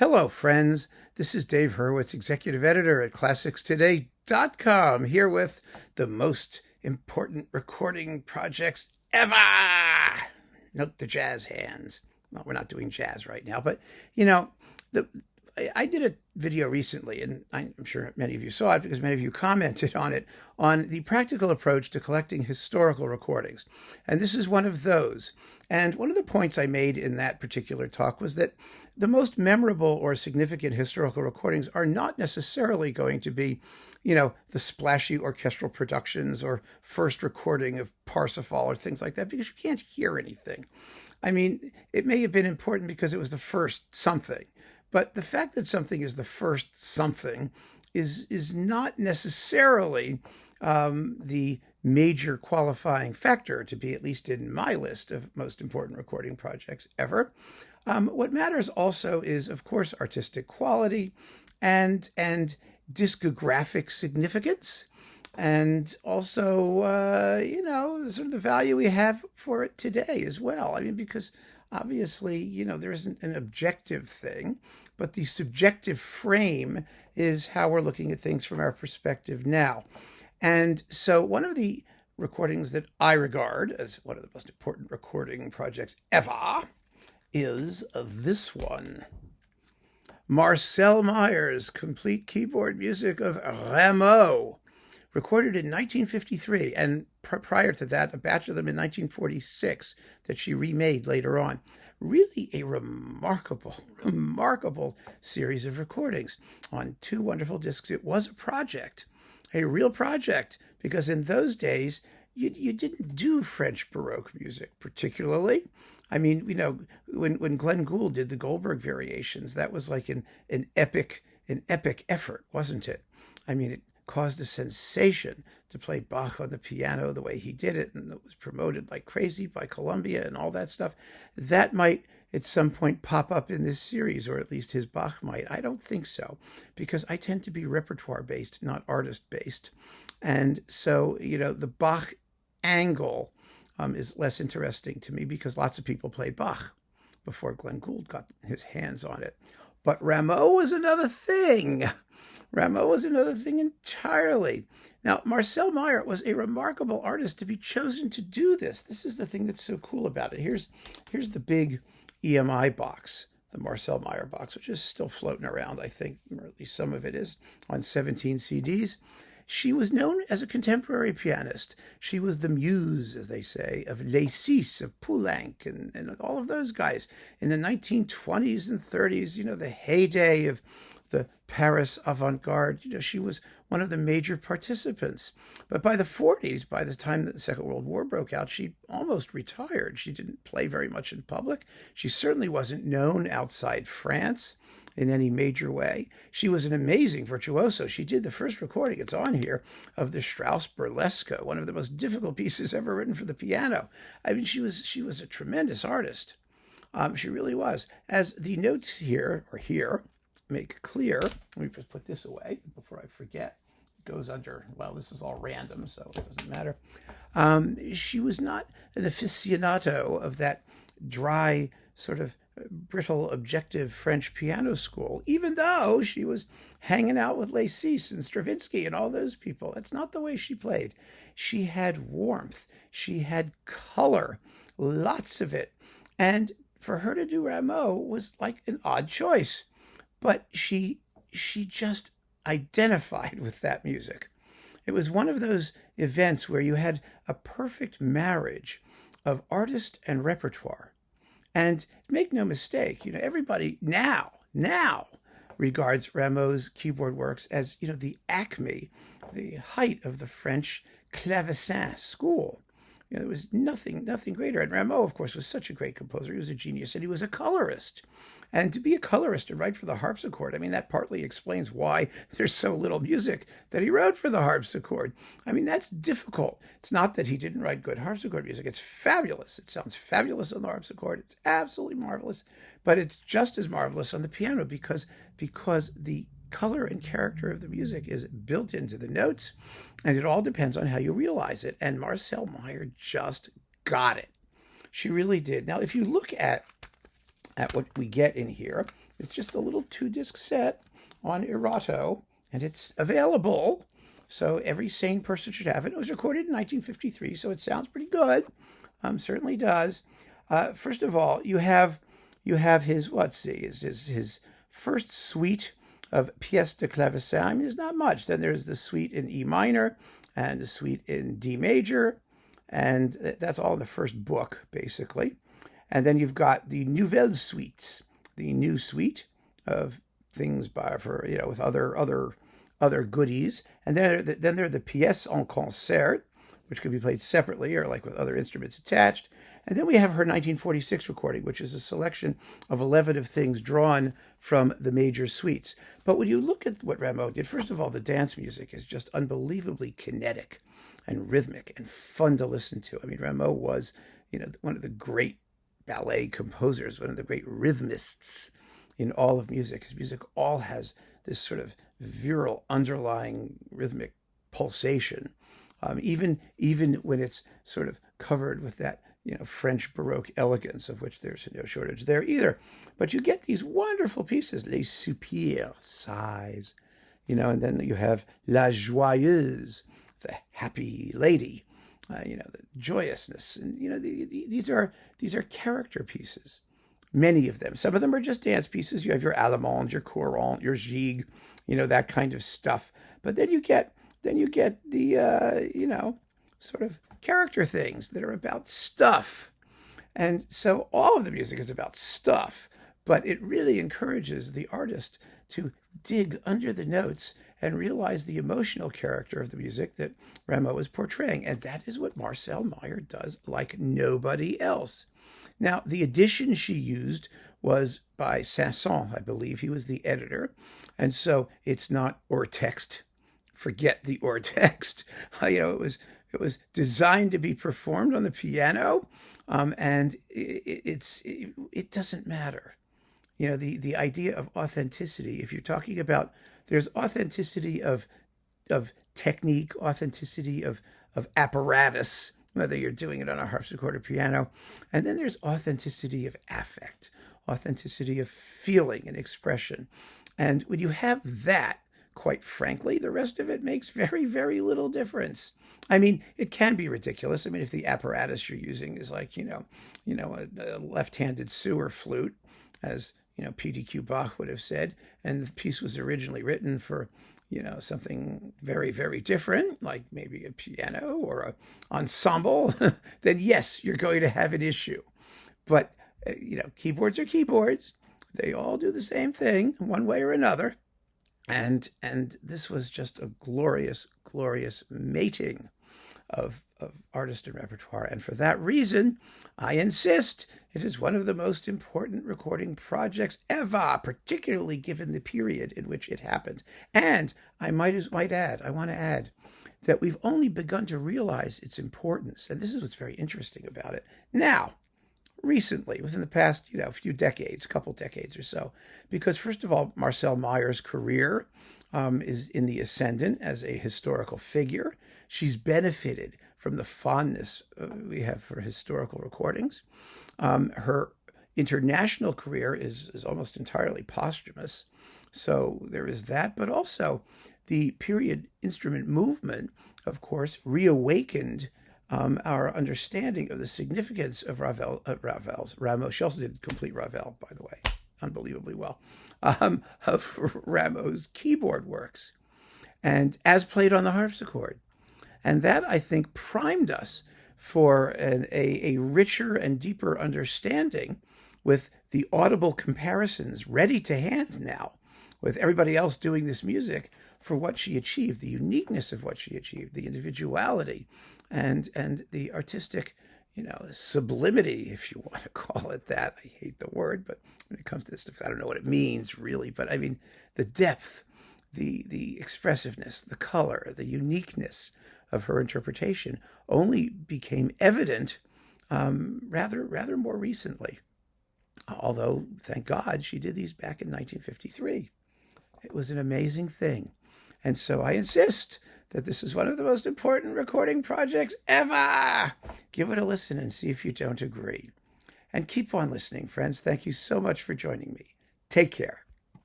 Hello, friends. This is Dave Hurwitz, executive editor at ClassicsToday.com, here with the most important recording projects ever. Note the jazz hands. Well, we're not doing jazz right now, but I did a video recently, and I'm sure many of you saw it because many of you commented on it, on the practical approach to collecting historical recordings. And this is one of those. And one of the points I made in that particular talk was that the most memorable or significant historical recordings are not necessarily going to be, the splashy orchestral productions or first recording of Parsifal or things like that, because you can't hear anything. I mean, it may have been important because it was the first something. But the fact that something is the first something is not necessarily the major qualifying factor to be, at least in my list of most important recording projects ever. What matters also is, of course, artistic quality and discographic significance, and also, sort of the value we have for it today as well. I mean, because obviously, there isn't an objective thing, but the subjective frame is how we're looking at things from our perspective now. And so one of the recordings that I regard as one of the most important recording projects ever is this one. Marcelle Meyer's complete keyboard music of Rameau, recorded in 1953, and prior to that, a batch of them in 1946 that she remade later on. Really a remarkable series of recordings on two wonderful discs. It was a project, a real project, because in those days, you didn't do French Baroque music particularly. I mean, when Glenn Gould did the Goldberg variations, that was like an epic effort, wasn't it? I mean, it caused a sensation to play Bach on the piano the way he did it, and it was promoted like crazy by Columbia and all that stuff. That might at some point pop up in this series, or at least his Bach might. I don't think so, because I tend to be repertoire-based, not artist-based. And so, the Bach angle is less interesting to me because lots of people played Bach before Glenn Gould got his hands on it. But Rameau was another thing. Rameau was another thing entirely. Now, Marcelle Meyer was a remarkable artist to be chosen to do this. This is the thing that's so cool about it. Here's the big EMI box, the Marcelle Meyer box, which is still floating around, I think, or at least some of it is, on 17 CDs. She was known as a contemporary pianist. She was the muse, as they say, of Les Six, of Poulenc, and all of those guys. In the 1920s and 30s, the heyday of the Paris avant-garde, she was one of the major participants. But by the 40s, by the time that the Second World War broke out, she almost retired. She didn't play very much in public. She certainly wasn't known outside France in any major way. She was an amazing virtuoso. She did the first recording, it's on here, of the Strauss Burlesque, one of the most difficult pieces ever written for the piano. I mean, she was a tremendous artist. She really was. As the notes here make clear, let me just put this away before I forget. It goes under, well, this is all random, so it doesn't matter. She was not an aficionado of that dry, sort of brittle, objective French piano school, even though she was hanging out with Les Six and Stravinsky and all those people. That's not the way she played. She had warmth. She had color, lots of it. And for her to do Rameau was like an odd choice. But she just identified with that music. It was one of those events where you had a perfect marriage of artist and repertoire. And make no mistake, everybody now regards Rameau's keyboard works as, the acme, the height of the French clavecin school. There was nothing greater. And Rameau, of course, was such a great composer. He was a genius, and he was a colorist. And to be a colorist and write for the harpsichord, I mean, that partly explains why there's so little music that he wrote for the harpsichord. I mean, that's difficult. It's not that he didn't write good harpsichord music. It's fabulous. It sounds fabulous on the harpsichord. It's absolutely marvelous. But it's just as marvelous on the piano because the color and character of the music is built into the notes, and it all depends on how you realize it. And Marcelle Meyer just got it. She really did. Now, if you look at what we get in here, It's just a little 2-disc set on Erato, and it's available. So every sane person should have it. It was recorded in 1953, so it sounds pretty good. Certainly does. First of all, you have his his first suite of pièces de clavecin. I mean, there's not much. Then there's the suite in E minor and the suite in D major, and that's all in the first book, basically. And then you've got the Nouvelle Suite, the new suite of things with other goodies. And then there are the pièces en concert, which could be played separately or like with other instruments attached. And then we have her 1946 recording, which is a selection of 11 of things drawn from the major suites. But when you look at what Rameau did, first of all, the dance music is just unbelievably kinetic and rhythmic and fun to listen to. I mean, Rameau was, one of the great ballet composers, one of the great rhythmists in all of music. His music all has this sort of virile underlying rhythmic pulsation, even when it's sort of covered with that French Baroque elegance, of which there's no shortage there either. But you get these wonderful pieces, les soupirs, sighs, and then you have la joyeuse, the happy lady, the joyousness, and these are character pieces. Many of them. Some of them are just dance pieces. You have your allemande, your courant, your gigue, that kind of stuff. But then you get the sort of character things that are about stuff. And so all of the music is about stuff, but it really encourages the artist to dig under the notes and realize the emotional character of the music that Rameau is portraying. And that is what Marcelle Meyer does like nobody else. Now, the edition she used was by Saint-Saëns, I believe. He was the editor. And so it's not hors texte. Forget the hors texte. It was designed to be performed on the piano, and it doesn't matter. The idea of authenticity, if you're talking about, there's authenticity of technique, authenticity of apparatus, whether you're doing it on a harpsichord or piano, and then there's authenticity of affect, authenticity of feeling and expression. And when you have that, quite frankly, the rest of it makes very, very little difference. I mean, it can be ridiculous. I mean, if the apparatus you're using is like, a left-handed sewer flute, as, P.D.Q. Bach would have said, and the piece was originally written for, something very, very different, like maybe a piano or an ensemble, then yes, you're going to have an issue. But, keyboards are keyboards. They all do the same thing one way or another. And this was just a glorious, glorious mating of artist and repertoire. And for that reason, I insist it is one of the most important recording projects ever, particularly given the period in which it happened. And I want to add that we've only begun to realize its importance. And this is what's very interesting about it. Now, recently, within the past, few decades, couple decades or so, because first of all, Marcelle Meyer's career is in the ascendant as a historical figure. She's benefited from the fondness we have for historical recordings. Her international career is almost entirely posthumous. So there is that, but also the period instrument movement, of course, reawakened our understanding of the significance of Rameau. She also did complete Ravel, by the way, unbelievably well, of Rameau's keyboard works, and as played on the harpsichord. And that, I think, primed us for a richer and deeper understanding with the audible comparisons ready to hand now, with everybody else doing this music, for what she achieved, the uniqueness of what she achieved, the individuality, and the artistic, sublimity, if you want to call it that. I hate the word, but when it comes to this stuff, I don't know what it means really. But I mean, the depth, the expressiveness, the color, the uniqueness of her interpretation only became evident rather more recently. Although, thank God, she did these back in 1953. It was an amazing thing. And so I insist that this is one of the most important recording projects ever. Give it a listen and see if you don't agree. And keep on listening, friends. Thank you so much for joining me. Take care.